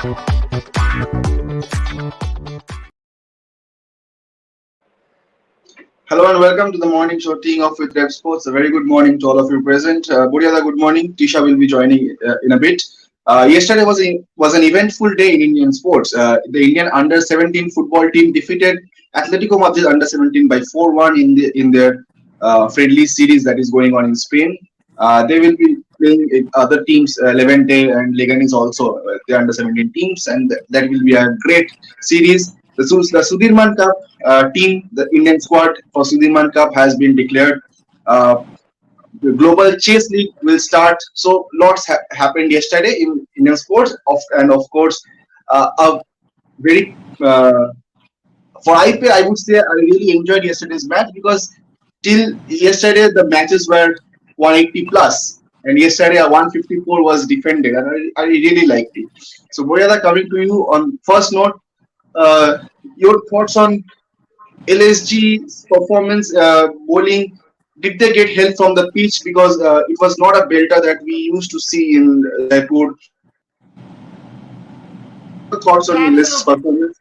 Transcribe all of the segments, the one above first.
Hello and welcome to the morning show teeing off with RevSportz. A very good morning to all of you present. Buryada, good morning. Tisha will be joining in a bit. Yesterday was an eventful day in Indian sports. The Indian under-17 football team defeated Atletico Madrid under-17 by 4-1 in their friendly series that is going on in Spain. They will be playing other teams, Levante and Leganes also, the under-17 teams, and that will be a great series. The Sudirman Cup team, the Indian squad for Sudirman Cup has been declared. The Global Chase League will start. So lots happened yesterday in Indian sports, and of course, a very for IPL, I would say I really enjoyed yesterday's match because till yesterday the matches were 180 plus, and yesterday a 154 was defended, and I really liked it. So Boyada, coming to you on first note, your thoughts on LSG's performance bowling? Did they get help from the pitch because it was not a belter that we used to see in Jaipur? Thoughts on LSG's performance?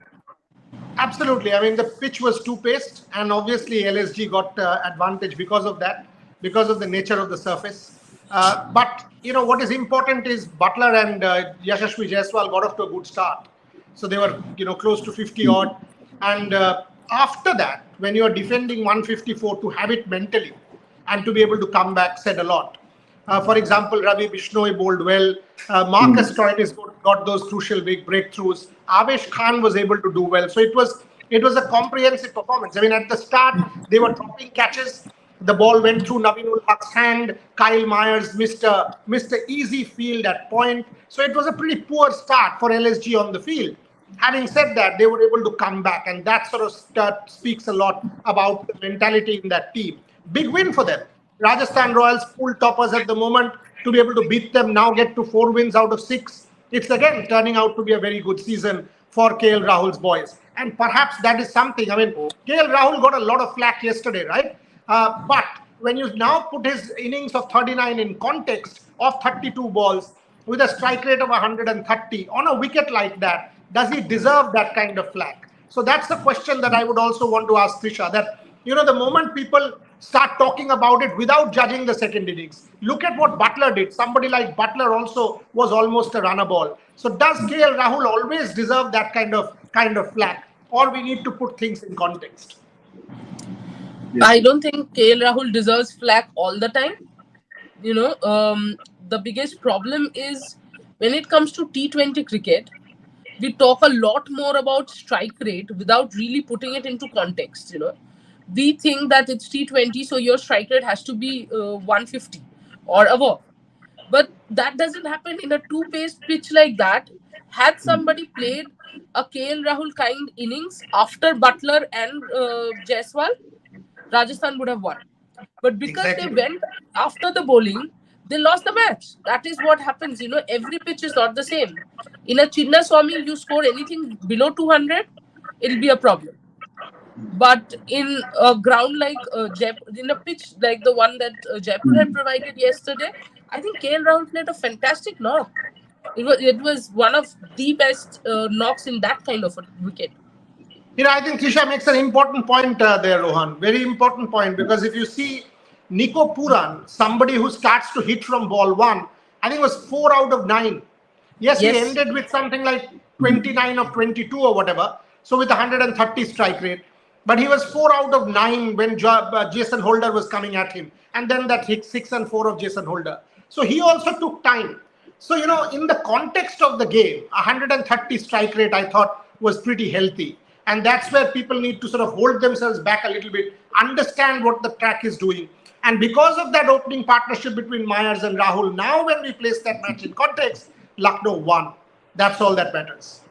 Absolutely. I mean, the pitch was two-paced, and obviously LSG got advantage because of that, because of the nature of the surface. But what is important is Butler and Yashasvi Jaiswal got off to a good start. So they were close to 50 odd, and after that, when you are defending 154, to have it mentally and to be able to come back said a lot. For example, Ravi Bishnoi bowled well. Marcus Stoinis got those crucial big breakthroughs. Avesh Khan was able to do well. So it was a comprehensive performance. I mean, at the start, they were dropping catches. The ball went through Navinul Huq's hand. Kyle Myers missed a easy field at point. So it was a pretty poor start for LSG on the field. Having said that, they were able to come back, and that sort of speaks a lot about the mentality in that team. Big win for them. Rajasthan Royals, pool toppers at the moment, to be able to beat them, now get to 4 wins out of 6. It's again turning out to be a very good season for KL Rahul's boys. And perhaps that is something. I mean, KL Rahul got a lot of flack yesterday, right? But when you now put his innings of 39 in context of 32 balls with a strike rate of 130 on a wicket like that, does he deserve that kind of flack? So that's the question that I would also want to ask Trisha, that, the moment people start talking about it without judging the second innings, look at what Butler did. Somebody like Butler also was almost a runner ball. So does KL Rahul always deserve that kind of flack, or we need to put things in context? I don't think KL Rahul deserves flack all the time. The biggest problem is when it comes to T20 cricket, we talk a lot more about strike rate without really putting it into context. We think that it's T20, so your strike rate has to be 150 or above. But that doesn't happen in a two-paced pitch like that. Had somebody played a KL Rahul kind innings after Butler and Jaiswal, Rajasthan would have won. But because they went after the bowling, they lost the match. That is what happens. Every pitch is not the same. In a Chinnaswamy, you score anything below 200, it'll be a problem. But in a ground like Jaipur, in a pitch like the one that Jaipur had provided yesterday, I think KL Rahul played a fantastic knock. It was one of the best knocks in that kind of a wicket. I think Trisha makes an important point there, Rohan. Very important point, because if you see Nico Puran, somebody who starts to hit from ball 1, I think it was 4 out of 9. Yes, he ended with something like 29 of 22 or whatever. So with 130 strike rate. But he was 4 out of 9 when Jason Holder was coming at him. And then that hit 6 and 4 of Jason Holder. So he also took time. So, in the context of the game, 130 strike rate, I thought, was pretty healthy. And that's where people need to sort of hold themselves back a little bit, understand what the track is doing. And because of that opening partnership between Myers and Rahul, now when we place that match in context, Lucknow won. That's all that matters.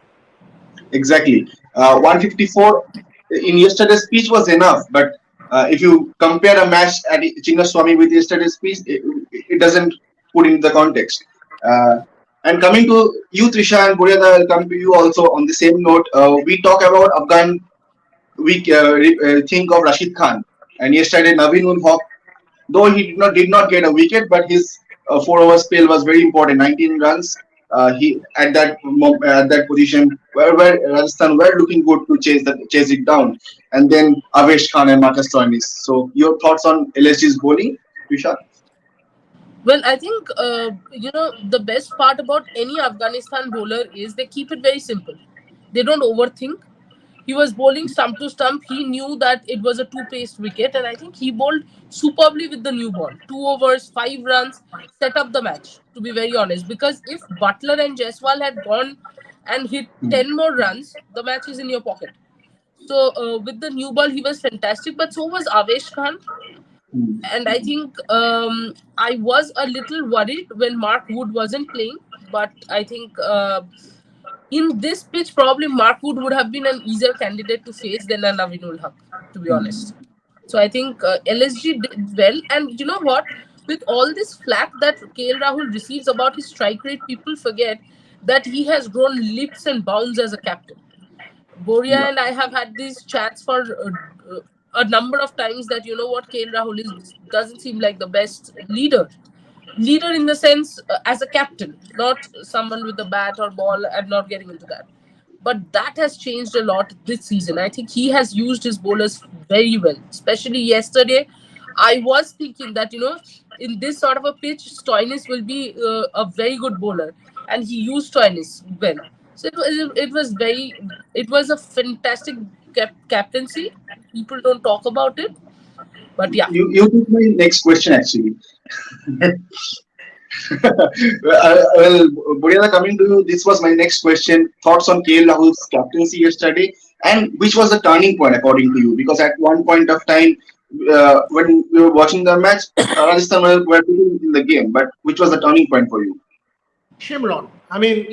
Exactly. 154 in yesterday's pitch was enough, but if you compare a match at Chinnaswamy with yesterday's pitch, it doesn't put into the context. And coming to you, Trisha and Buryada, I'll come to you also on the same note. We talk about Afghan, we think of Rashid Khan. And yesterday, Navinul Huq, though he did not get a wicket, but his 4 over spell was very important, 19 runs. he at that position where Rajasthan were looking good to chase it down, and then Avesh Khan and Marcus Stoinis. So your thoughts on LSG's bowling, Tushar? Well, I think the best part about any Afghanistan bowler is they keep it very simple. They don't overthink. He was bowling stump to stump. He knew that it was a two-paced wicket, and I think he bowled superbly with the new ball. 2 overs, 5 runs, set up the match. To be very honest, because if Butler and Jaiswal had gone and hit 10 more runs, the match is in your pocket. So with the new ball, he was fantastic. But so was Avesh Khan, and I think I was a little worried when Mark Wood wasn't playing. But I think in this pitch, probably Mark Wood would have been an easier candidate to face than a Navinul Haq, to be honest. So I think LSG did well. And you know what? With all this flack that KL Rahul receives about his strike rate, people forget that he has grown leaps and bounds as a captain. Boria Yeah. and I have had these chats for a number of times that you know what KL Rahul is doesn't seem like the best leader. Leader in the sense as a captain, not someone with a bat or ball. I'm not getting into that. But that has changed a lot this season. I think he has used his bowlers very well, especially yesterday. I was thinking that, in this sort of a pitch, Stoinis will be a very good bowler, and he used Stoinis well. So it was a fantastic captaincy. People don't talk about it, but yeah. You took my next question actually. Well, Buriala, coming to you, this was my next question. Thoughts on KL Rahul's captaincy yesterday, and which was the turning point according to you? Because at one point of time, when we were watching the match, Rajasthan were in the game, but which was the turning point for you? Shimron. I mean,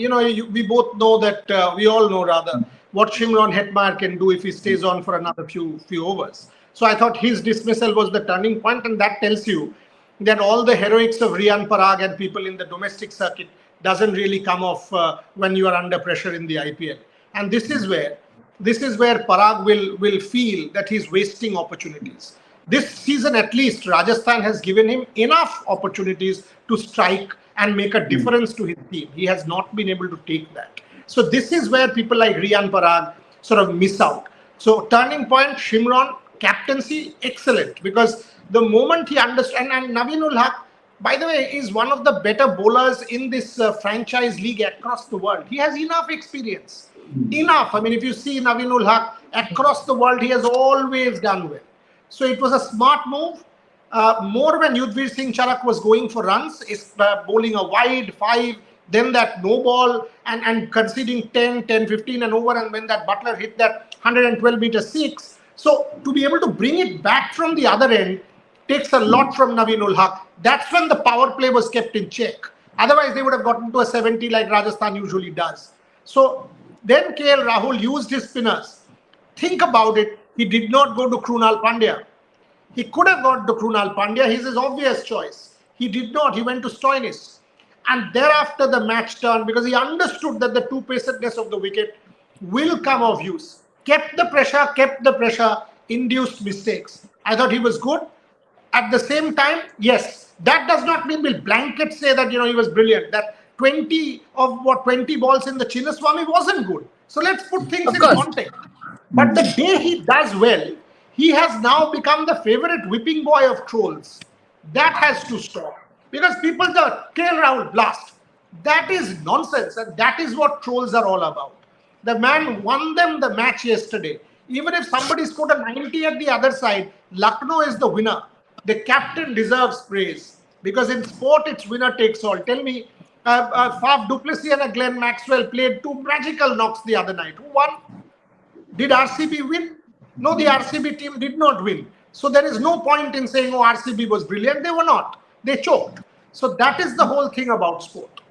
we both know that, we all know rather, what Shimron Hetmeyer can do if he stays on for another few overs. So I thought his dismissal was the turning point, and that tells you that all the heroics of Riyan Parag and people in the domestic circuit doesn't really come off when you are under pressure in the IPL. And this is where Parag will feel that he's wasting opportunities. This season, at least, Rajasthan has given him enough opportunities to strike and make a difference to his team. He has not been able to take that. So this is where people like Riyan Parag sort of miss out. So turning point, Shimron, captaincy, excellent. Because the moment he understands, and Navinul Haq, by the way, is one of the better bowlers in this franchise league across the world. He has enough experience. Enough. I mean, if you see Navinul Haq across the world, he has always done well. So it was a smart move. More when Yudhvir Singh Charak was going for runs, is bowling a wide 5, then that no ball and conceding 10, 15 and over, and when that Butler hit that 112-meter 6. So to be able to bring it back from the other end takes a lot from Navinul Haq. That's when the power play was kept in check. Otherwise, they would have gotten to a 70 like Rajasthan usually does. So then KL Rahul used his spinners. Think about it. He did not go to Krunal Pandya. He could have gone to Krunal Pandya. He's his obvious choice. He did not. He went to Stoinis. And thereafter, the match turned because he understood that the two-pacedness of the wicket will come of use. Kept the pressure, induced mistakes. I thought he was good. At the same time, yes, that does not mean we'll blanket say that, he was brilliant. That 20 balls in the Chinnaswamy wasn't good. So let's put things Of in course. context. But the day he does well, he has now become the favorite whipping boy of trolls. That has to stop. Because people thought, KL Rahul blast. That is nonsense. And that is what trolls are all about. The man won them the match yesterday. Even if somebody scored a 90 at the other side, Lucknow is the winner. The captain deserves praise. Because in sport, it's winner takes all. Tell me, Faf du Plessis and Glenn Maxwell played 2 magical knocks the other night. Who won? Did RCB win? No, the RCB team did not win. So there is no point in saying, oh, RCB was brilliant. They were not. They choked. So that is the whole thing about sport.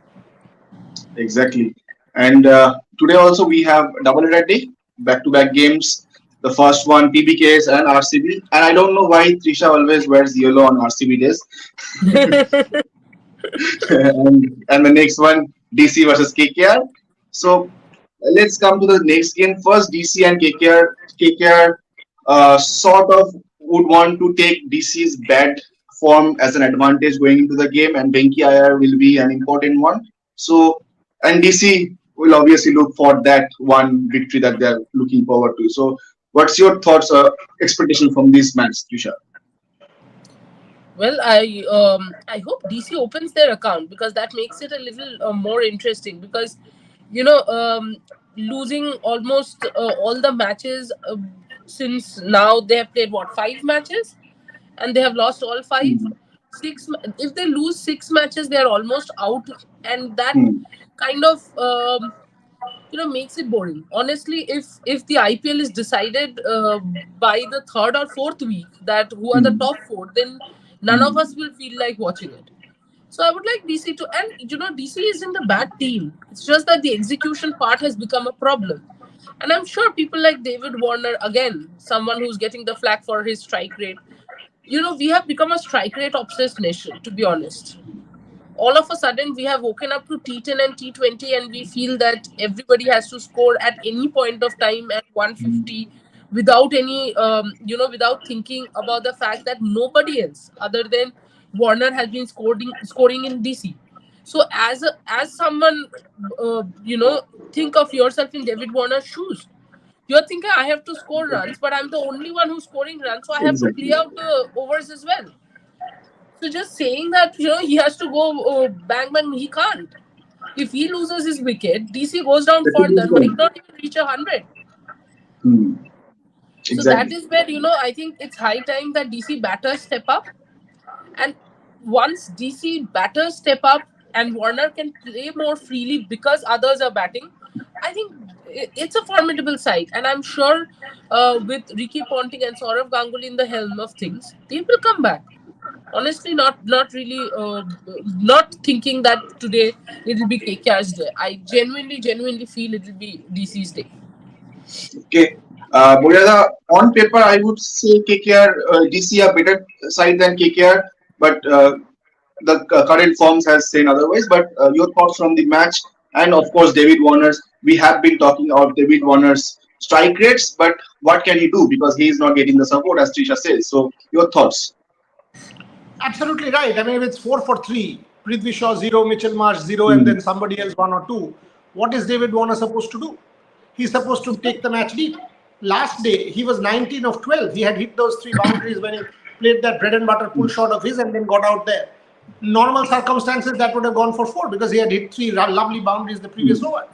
Exactly. And today also we have double-header day, back-to-back games. The first one, PBKs and RCB. And I don't know why Trisha always wears yellow on RCB days. and the next one, DC versus KKR. So let's come to the next game. First, DC and KKR. KKR sort of would want to take DC's bad form as an advantage going into the game, and Venki Iyer will be an important one. So and DC will obviously look for that one victory that they are looking forward to. So, what's your thoughts or expectation from this match, Trisha? Well, I hope DC opens their account because that makes it a little more interesting. Because you know, losing almost all the matches since now, they have played what, 5 matches, and they have lost all five. Hmm. If they lose 6 matches, they are almost out, and that Hmm. kind of makes it boring. Honestly, if the IPL is decided by the third or fourth week, that who are the Hmm. top four, then none of us Hmm. will feel like watching it. So I would like DC to, and DC isn't a bad team. It's just that the execution part has become a problem. And I'm sure people like David Warner, again, someone who's getting the flack for his strike rate. We have become a strike rate obsessed nation, to be honest. All of a sudden we have woken up to T10 and T20, and we feel that everybody has to score at any point of time at 150 without any without thinking about the fact that nobody else other than Warner has been scoring in DC. So as someone, think of yourself in David Warner's shoes. You're thinking, I have to score runs, but I'm the only one who's scoring runs, so I have to play Exactly. out the overs as well. So just saying that he has to go bang bang, he can't. If he loses his wicket, DC goes down The team further, is might going. not even reach 100. Hmm. So that Exactly. is where I think it's high time that DC batters step up. And once DC batters step up and Warner can play more freely because others are batting, I think it's a formidable side. And I'm sure with Ricky Ponting and Saurav Ganguly in the helm of things, they will come back. Honestly, not really, not thinking that today it will be KKR's day. I genuinely feel it will be DC's day. Okay. Murada, on paper, I would say KKR, DC are better side than KKR, but the current forms has said otherwise. But your thoughts from the match, and of course David Warner's. We have been talking about David Warner's strike rates, but what can he do because he is not getting the support, as Trisha says. So your thoughts. Absolutely right. I mean, if it's 4 for 3, Prithvi Shaw 0, Mitchell Marsh 0, and Hmm. then somebody else 1 or 2, what is David Warner supposed to do? He's supposed to take the match lead. Last day, he was 19 of 12. He had hit those 3 boundaries when he played that bread and butter pull shot of his and then got out there. Normal circumstances, that would have gone for 4 because he had hit 3 lovely boundaries the previous Hmm. over.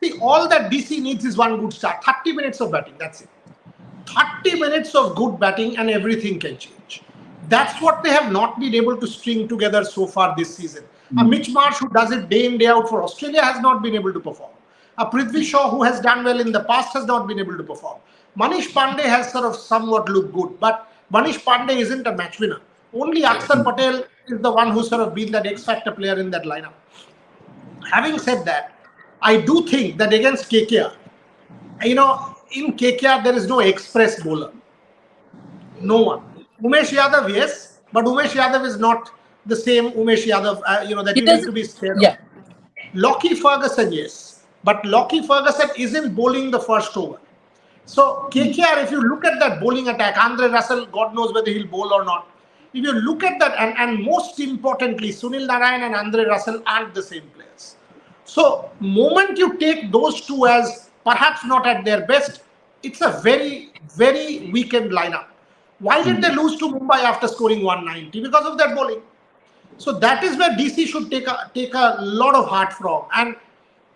See, all that DC needs is one good start. 30 minutes of batting, that's it. 30 minutes of good batting and everything can change. That's what they have not been able to string together so far this season. A Hmm. Mitch Marsh who does it day in, day out for Australia has not been able to perform. A Prithvi Shaw who has done well in the past has not been able to perform. Manish Pandey has sort of somewhat looked good, but Manish Pandey isn't a match winner. Only Akshar Patel is the one who's sort of been that X factor player in that lineup. Having said that, I do think that against KKR, in KKR there is no express bowler. No one. Umesh Yadav, yes, but Umesh Yadav is not the same Umesh Yadav, that He you need does, to be scared of. yeah. Lockie Ferguson, yes, but Lockie Ferguson isn't bowling the first over. So KKR, if you look at that bowling attack, Andre Russell, God knows whether he'll bowl or not. If you look at that, and most importantly, Sunil Narayan and Andre Russell aren't the same players. So, moment you take those two as perhaps not at their best, it's a very weakened lineup. Why did they Hmm. lose to Mumbai after scoring 190? Because of that bowling. So that is where DC should take a lot of heart from. And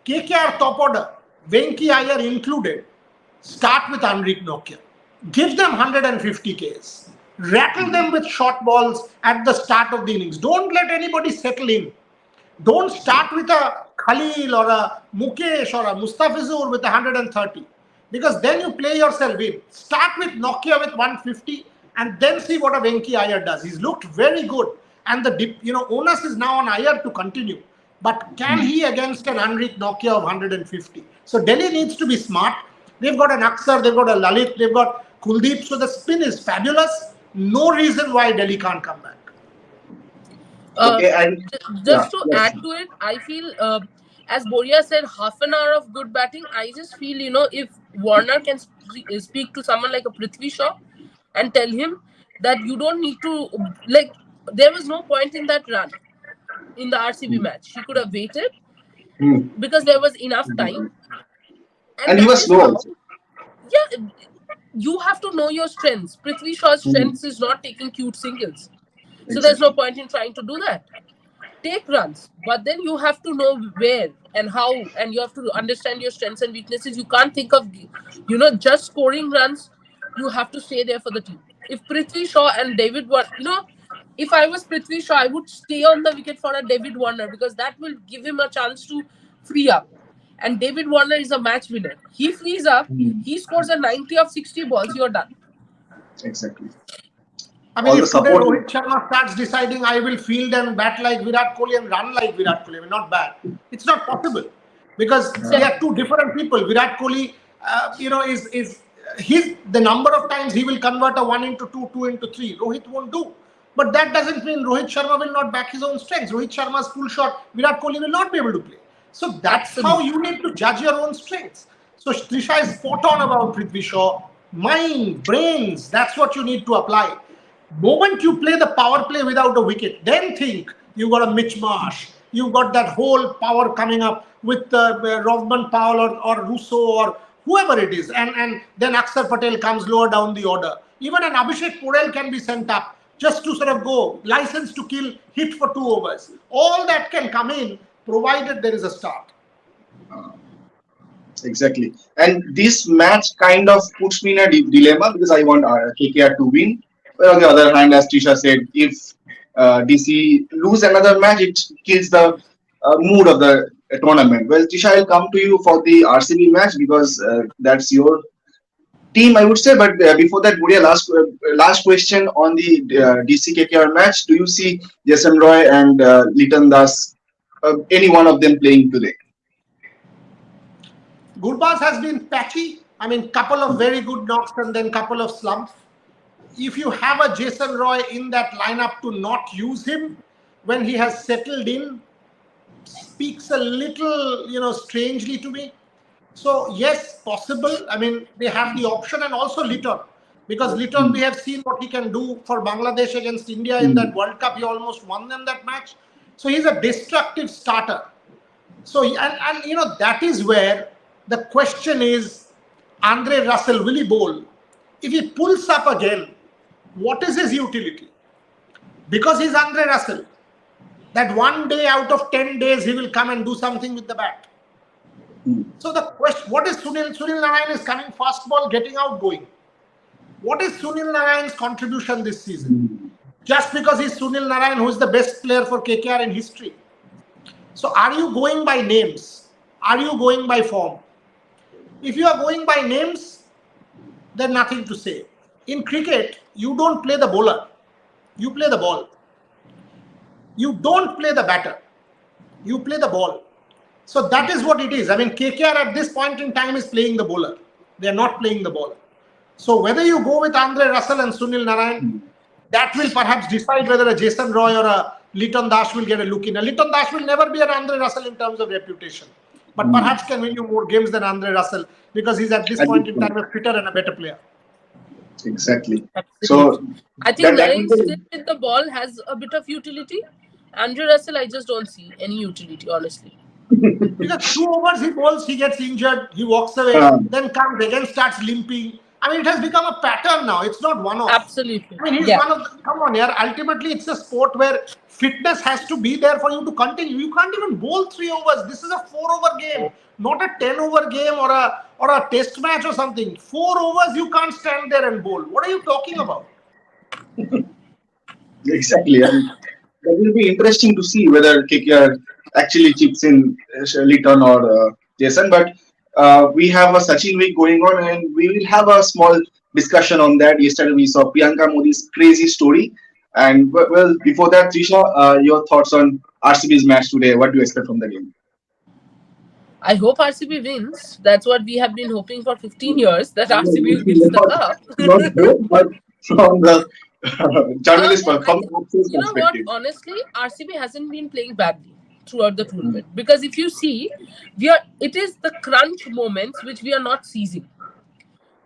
KKR top order, Venki Iyer included, start with Anrik Nokia. Give them 150 Ks. Rattle them with short balls at the start of the innings. Don't let anybody settle in. Don't start with a Khalil or a Mukesh or a Mustafizur with 130 because then you play yourself in. Start with Nokia with 150 and then see what a Venki Iyer does. He's looked very good and onus is now on Iyer to continue. But can Hmm. he against an Anrik Nokia of 150? So Delhi needs to be smart. They've got an Aksar, they've got a Lalit, they've got Kuldeep. So the spin is fabulous. No reason why Delhi can't come back. Uh, Okay, and yeah, just to yes. add to it, I feel, as Boria said, half an hour of good batting. I just feel, if Warner can speak to someone like a Prithvi Shaw and tell him that you don't need to, like, there was no point in that run in the RCB match. He could have waited. because there was enough time. And he that was is slow how, also. yeah, you have to know your strengths. Prithvi Shaw's strengths is not taking cute singles. So there's no Exactly. point in trying to do that. Take runs, but then you have to know where and how, and you have to understand your strengths and weaknesses. You can't think of, just scoring runs. You have to stay there for the team. If Prithvi Shaw and David Warner, if I was Prithvi Shaw, I would stay on the wicket for a David Warner, because that will give him a chance to free up. And David Warner is a match winner. He frees up, he scores a 90 of 60 balls, you're done. Exactly. I mean, All the if today support. Rohit Sharma starts deciding I will field and bat like Virat Kohli and run like Virat Kohli, I mean, not bad. It's not possible because they are Exactly. two different people. Virat Kohli, is his the number of times he will convert a 1 into 2, 2 into 3. Rohit won't do. But that doesn't mean Rohit Sharma will not back his own strengths. Rohit Sharma's full shot, Virat Kohli will not be able to play. So that's how Absolutely. you need to judge your own strengths. So Trisha is spot on about Prithvi Shaw. Mind, brains, that's what you need to apply. Moment you play the power play without a wicket, then think you got a Mitch Marsh, you got that whole power coming up with Rovman Powell or Russo or whoever it is, and then Akshar Patel comes lower down the order. Even an Abhishek Porel can be sent up just to sort of go license to kill, hit for 2 overs. All that can come in provided there is a start. Exactly. And this match kind of puts me in a dilemma because I want KKR to win. But on the other hand, as Tisha said, if DC lose another match, it kills the mood of the tournament. Well, Tisha, I'll come to you for the RCB match because that's your team, I would say. But before that, Buria, last question on the DC KKR match. Do you see Jason Roy and Liton Das, any one of them playing today? Gurbaz has been patchy. I mean, couple of very good knocks and then couple of slumps. If you have a Jason Roy in that lineup, to not use him when he has settled in speaks a little, strangely to me. So yes, possible. I mean, they have the option, and also Liton, because Liton, we have seen what he can do for Bangladesh against India in that World Cup. He almost won them that match. So he's a destructive starter. So and that is where the question is, Andre Russell, will he bowl? If he pulls up again, what is his utility? Because he's Andre Russell. That one day out of 10 days, he will come and do something with the bat. So the question, what is Sunil? Sunil Narayan is coming fast ball, getting out, going. What is Sunil Narayan's contribution this season? Just because he's Sunil Narayan, who is the best player for KKR in history. So are you going by names? Are you going by form? If you are going by names, then nothing to say. In cricket, you don't play the bowler. You play the ball. You don't play the batter. You play the ball. So that is what it is. I mean, KKR at this point in time is playing the bowler. They are not playing the ball. So whether you go with Andre Russell and Sunil Narayan, that will perhaps decide whether a Jason Roy or a Liton Das will get a look in. A Liton Das will never be an Andre Russell in terms of reputation, but perhaps can win you more games than Andre Russell because he's at this point in time a fitter and a better player. Exactly. Absolutely. So I think that Narayan still with the ball has a bit of utility. Andre Russell, I just don't see any utility, honestly. Because 2 overs he bowls, he gets injured, he walks away, then comes again, starts limping. I mean, it has become a pattern now. It's not one off. Absolutely. I mean, he's Yeah. one of the, come on here. Ultimately, it's a sport where fitness has to be there for you to continue. You can't even bowl 3 overs. This is a 4-over game, not a 10-over game or a test match or something. 4 overs, you can't stand there and bowl. What are you talking about? exactly, and that will be interesting to see whether KKR actually chips in Liton or Jason. But we have a Sachin week going on, and we will have a small discussion on that. Yesterday we saw Priyanka Modi's crazy story, and well, before that, Trisha, your thoughts on RCB's match today? What do you expect from the game? I hope RCB wins. That's what we have been hoping for 15 years, that RCB wins the cup. Not good, but from the journalist Then from the access you know what? perspective. Honestly, RCB hasn't been playing badly throughout the tournament, because if you see, it is the crunch moments which we are not seizing.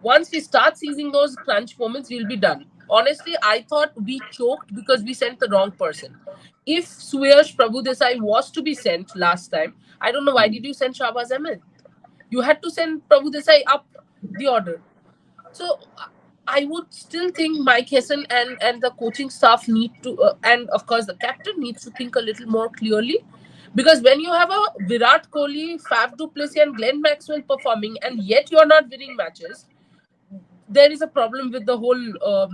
Once we start seizing those crunch moments, we'll be done. honestly, I thought we choked because we sent the wrong person. If Suyash Prabhudesai was to be sent last time, I don't know why did you send Shahbaz Ahmed? You had to send Prabhudesai up the order. So I would still think Mike Hessen and the coaching staff need to, and of course the captain needs to think a little more clearly, because when you have a Virat Kohli, Faf du Plessis, and Glenn Maxwell performing, and yet you're not winning matches, there is a problem with the whole.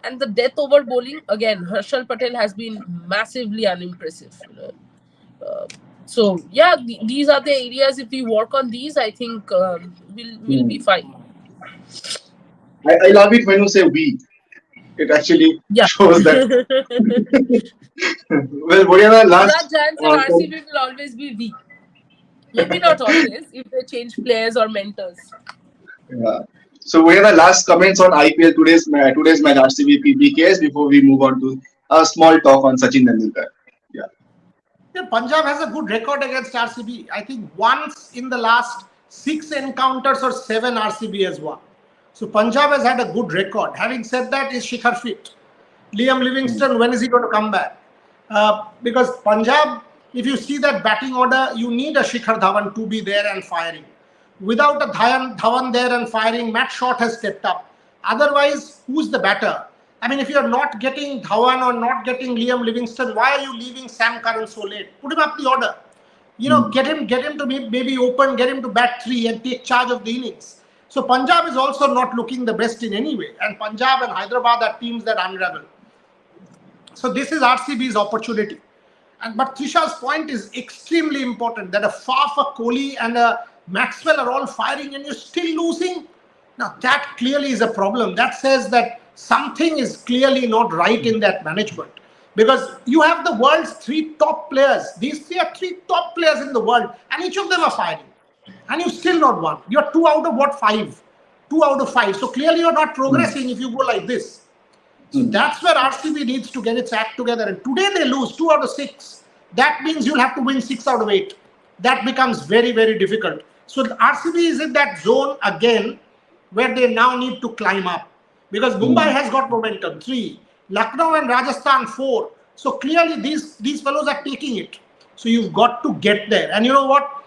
And the death over bowling again, Harshal Patel has been massively unimpressive. So yeah, these are the areas. If we work on these, I think we'll be fine. I love it when you say we. It actually Yeah. shows that. Well, what are the Yuvraj last? Chahal and RCB will always be weak. Maybe not always if they change players or mentors. Yeah. So what are the last comments on IPL today's match RCB PKS before we move on to a small talk on Sachin Tendulkar? Yeah. Yeah, Punjab has a good record against RCB. I think once in the last 6 encounters or 7 RCB has won. So Punjab has had a good record. Having said that, is Shikhar fit? Liam Livingston, when is he going to come back? Because Punjab, if you see that batting order, you need a Shikhar Dhawan to be there and firing. Without a Dhawan there and firing, Matt Short has stepped up. Otherwise, who's the batter? I mean, if you're not getting Dhawan or not getting Liam Livingston, why are you leaving Sam Curran so late? Put him up the order. Get him to maybe open, get him to bat 3 and take charge of the innings. So Punjab is also not looking the best in any way. And Punjab and Hyderabad are teams that unravel. So this is RCB's opportunity. But Trisha's point is extremely important, that a Faf, a Kohli and a Maxwell are all firing and you're still losing. Now that clearly is a problem. That says that something is clearly not right in that management. Because you have the world's 3 top players. These 3 are 3 top players in the world and each of them are firing. And you still not won. You're 2 out of what, 5? 2 out of 5. So clearly you're not progressing if you go like this. So that's where RCB needs to get its act together. And today they lose 2 out of 6. That means you'll have to win 6 out of 8. That becomes very, very difficult. So the RCB is in that zone again where they now need to climb up. Because Mumbai has got momentum, 3. Lucknow and Rajasthan, 4. So clearly these fellows are taking it. So you've got to get there. And you know what?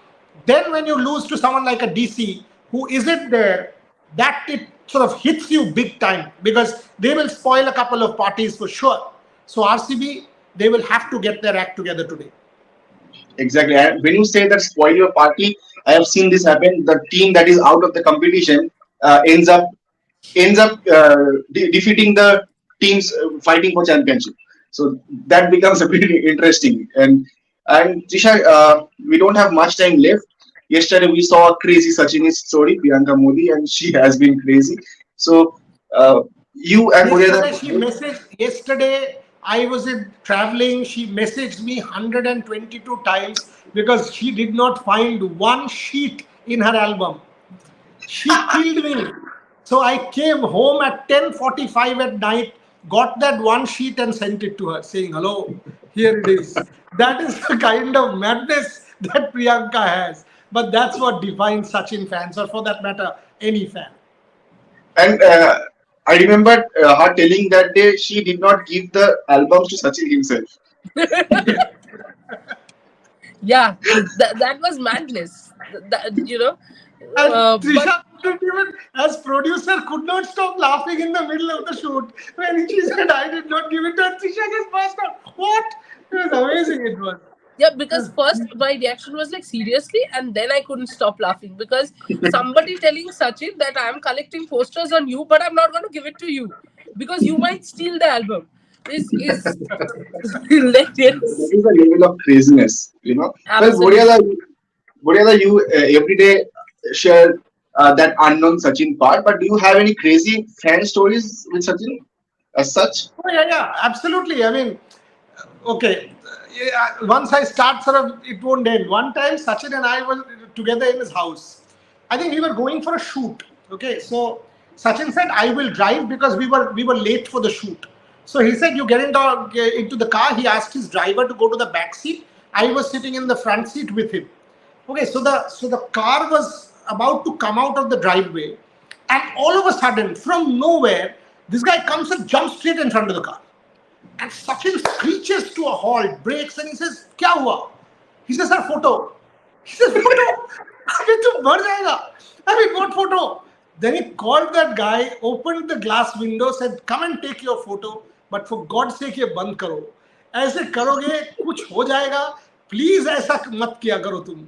Then when you lose to someone like a DC who isn't there, that it sort of hits you big time because they will spoil a couple of parties for sure. So RCB, they will have to get their act together today. Exactly. And when you say that spoil your party, I have seen this happen. The team that is out of the competition ends up defeating the teams fighting for championship. So that becomes a pretty interesting. And Trisha, we don't have much time left. Yesterday we saw a crazy Sachinist story, Priyanka Modi, and she has been crazy. So you and Yesterday I was traveling. She messaged me 122 times because she did not find one sheet in her album. She killed me. So I came home at 10:45 at night, got that one sheet and sent it to her saying, hello, here it is. That is the kind of madness that Priyanka has. But that's what defines Sachin fans, or for that matter, any fan. And I remember her telling that day she did not give the albums to Sachin himself. Yeah, that was madness. And Trisha, even as producer, could not stop laughing in the middle of the shoot when she said, I did not give it to her. Trisha just burst out. What? It was amazing, it was. Yeah, because first my reaction was like, seriously, and then I couldn't stop laughing because somebody telling Sachin that I am collecting posters on you, but I'm not going to give it to you because you might steal the album. This is hilarious. That is a level of craziness, Absolutely. Well, Bodiala, you every day share that unknown Sachin part, but do you have any crazy fan stories with Sachin as such? Oh, yeah, absolutely. I mean, okay. Once I start, it won't end. One time, Sachin and I were together in his house. I think we were going for a shoot. Okay, so Sachin said, "I will drive," because we were late for the shoot. So he said, "You get into the car." He asked his driver to go to the back seat. I was sitting in the front seat with him. Okay, so the car was about to come out of the driveway, and all of a sudden, from nowhere, This guy comes and jumps straight in front of the car. And Sachin screeches to a halt, breaks, and he says, "Kya hua?" He says, "Sir, photo." He says, "Photo? Abhi tu mar jayega. Abhi what photo?" Then he called that guy, opened the glass window, said, "Come and take your photo, but for God's sake, ये बंद करो. ऐसे करोगे कुछ हो जाएगा. Please ऐसा मत किया करो तुम."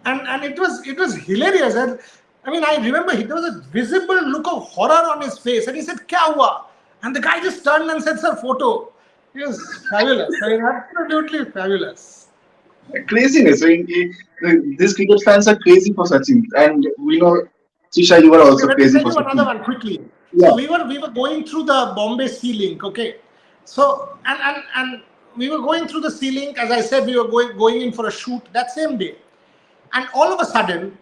And it was hilarious. And I mean, I remember there was a visible look of horror on his face, and he said, "Kya hua?" And the guy just turned and said, "Sir, photo." It was fabulous. I mean, absolutely fabulous. Craziness. I mean, these cricket fans are crazy for Sachin, and we know, Tisha, you were Okay, also let me crazy tell for you another Sachin. one quickly. Yeah. So we were going through the Bombay Sea Link, okay. So and we were going through the Sea Link. As I said, we were going in for a shoot that same day. And all of a sudden,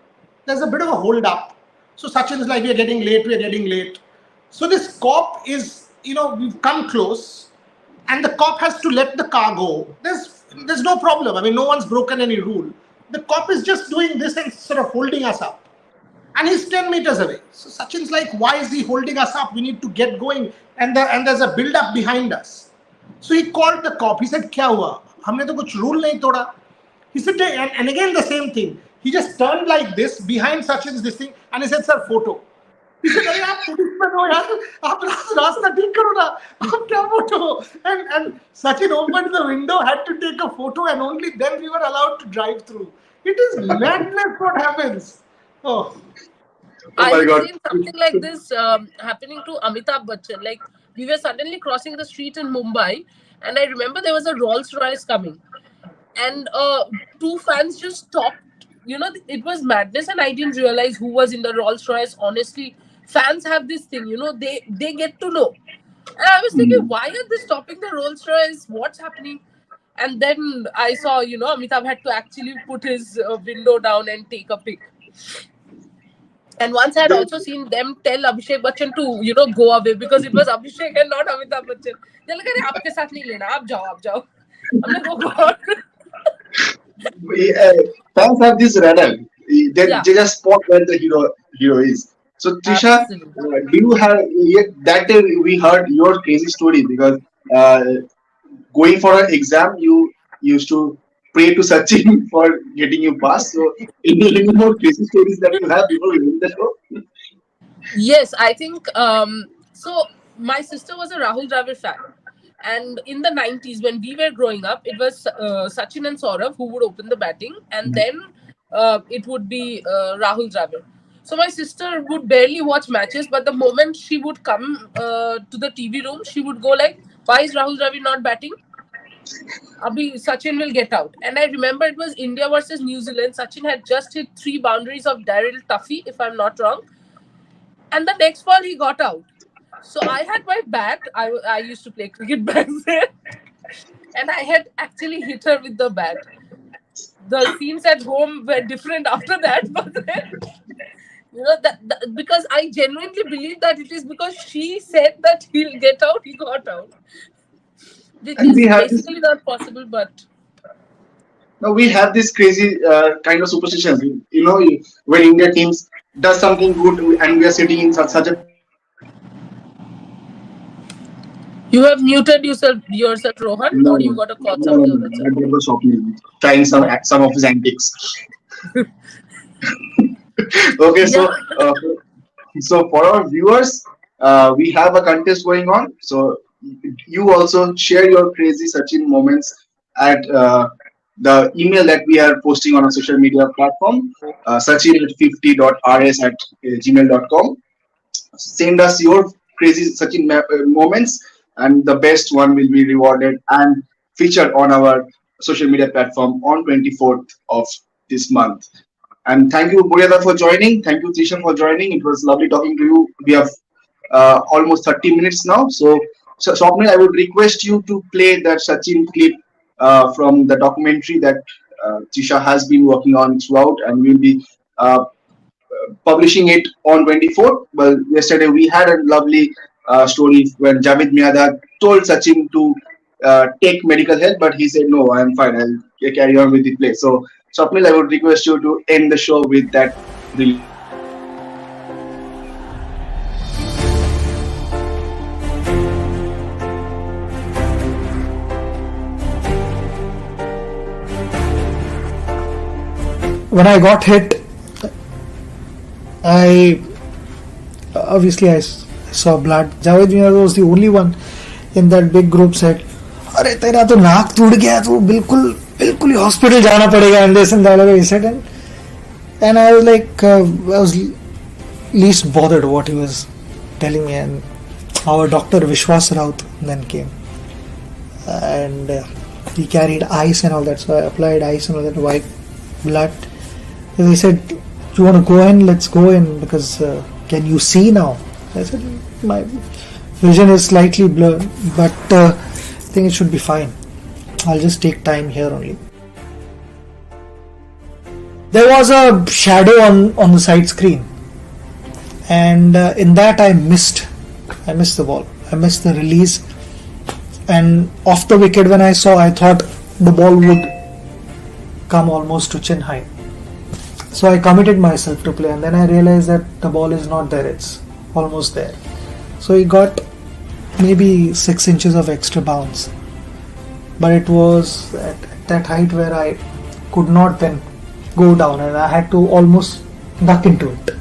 there's a bit of a hold up. So Sachin's like, "We're getting late, we're getting late." So this cop is, we've come close, and the cop has to let the car go. There's no problem. I mean, no one's broken any rule. The cop is just doing this and sort of holding us up. And he's 10 meters away. So Sachin's like, "Why is he holding us up? We need to get going." And there's a build-up behind us. So he called the cop. He said, "Kya hua? Humne to kuch rule nahi toda." He said, and again the same thing. He just turned like this behind Sachin's this thing, and he said, "Sir, photo." He said, "Arey aap policeman ho yaar, aap rasta theek karo na, aap kya photo?" And Sachin opened the window, had to take a photo, and only then we were allowed to drive through. It is madness what happens. Oh. Oh I my have God. seen something like this happening to Amitabh Bachchan. Like, we were suddenly crossing the street in Mumbai, and I remember there was a Rolls Royce coming, and two fans just stopped. It was madness, and I didn't realize who was in the Rolls Royce. Honestly, fans have this thing. They get to know, and I was thinking, why are they stopping the Rolls Royce? What's happening? And then I saw, Amitabh had to actually put his window down and take a pic. And once I had also seen them tell Abhishek Bachchan to, go away because it was Abhishek and not Amitabh Bachchan. They're like, "Arey, aapke saath nahi lena, aap jao, aap jao." I'm like, "Oh God." Fans have this radar. Yeah, They just spot where the hero is. So Trisha, absolutely. do you have that day we heard your crazy story because uh, going for an exam you used to pray to Sachin for getting you passed. So any more crazy stories that you have before we end the show? Yes, I think so. My sister was a Rahul Dravid fan, and in the 90s when we were growing up, it was Sachin and Saurav who would open the batting, and then it would be Rahul Dravid. So my sister would barely watch matches, but the moment she would come to the TV room, she would go like, "Why is Rahul Dravid not batting? Abhi Sachin will get out." And I remember it was India versus New Zealand. Sachin had just hit 3 boundaries of Daryl Tuffy, if I'm not wrong, and the next ball he got out. So I had my bat. I used to play cricket back then, and I had actually hit her with the bat. The scenes at home were different after that, but then, that because I genuinely believe that it is because she said that he'll get out, he got out, which And we is have this. basically not possible. But No, we have this crazy kind of superstitions. When India teams does something good and we are sitting in such a you have muted yourself, Rohan, no, or no, you got a call no, from no, the no, other side. that was shocking. Trying some of his antics. Okay, Yeah. so for our viewers, we have a contest going on. So you also share your crazy Sachin moments at the email that we are posting on our social media platform, sachin at 50.rs at gmail.com. Send us your crazy Sachin moments, and the best one will be rewarded and featured on our social media platform on 24th of this month. And thank you, Buryada, for joining. Thank you, Trisha, for joining. It was lovely talking to you. We have almost 30 minutes now. So Swapnil, I would request you to play that Sachin clip from the documentary that Trisha has been working on throughout, and we'll be uh, publishing it on 24th. Well, yesterday we had a lovely story when Javid Miada told Sachin to take medical help, but he said, "No, I'm fine. I'll carry on with the play." So, Swapnil, I would request you to end the show with that brilliant clip. when I got hit, I saw blood. Javed Mia was the only one in that big group said, "अरे तेरा तो नाक टूट गया, तो बिल्कुल ही hospital जाना पड़ेगा," and this and that. He said, and I was like, I was least bothered what he was telling me, and our doctor Vishwas Raut then came, and he carried ice and all that, so I applied ice and all that, white blood, and he said, "You want to go in? Let's go in, because can you see now?" I said, "My vision is slightly blurred, but I think it should be fine. I'll just take time here only." There was a shadow on the side screen, and in that I missed the ball. I missed the release, and off the wicket when I saw, I thought the ball would come almost to chin height. So I committed myself to play, and then I realized that the ball is not there, it's almost there. So he got maybe 6 inches of extra bounce, but it was at that height where I could not then go down, and I had to almost duck into it.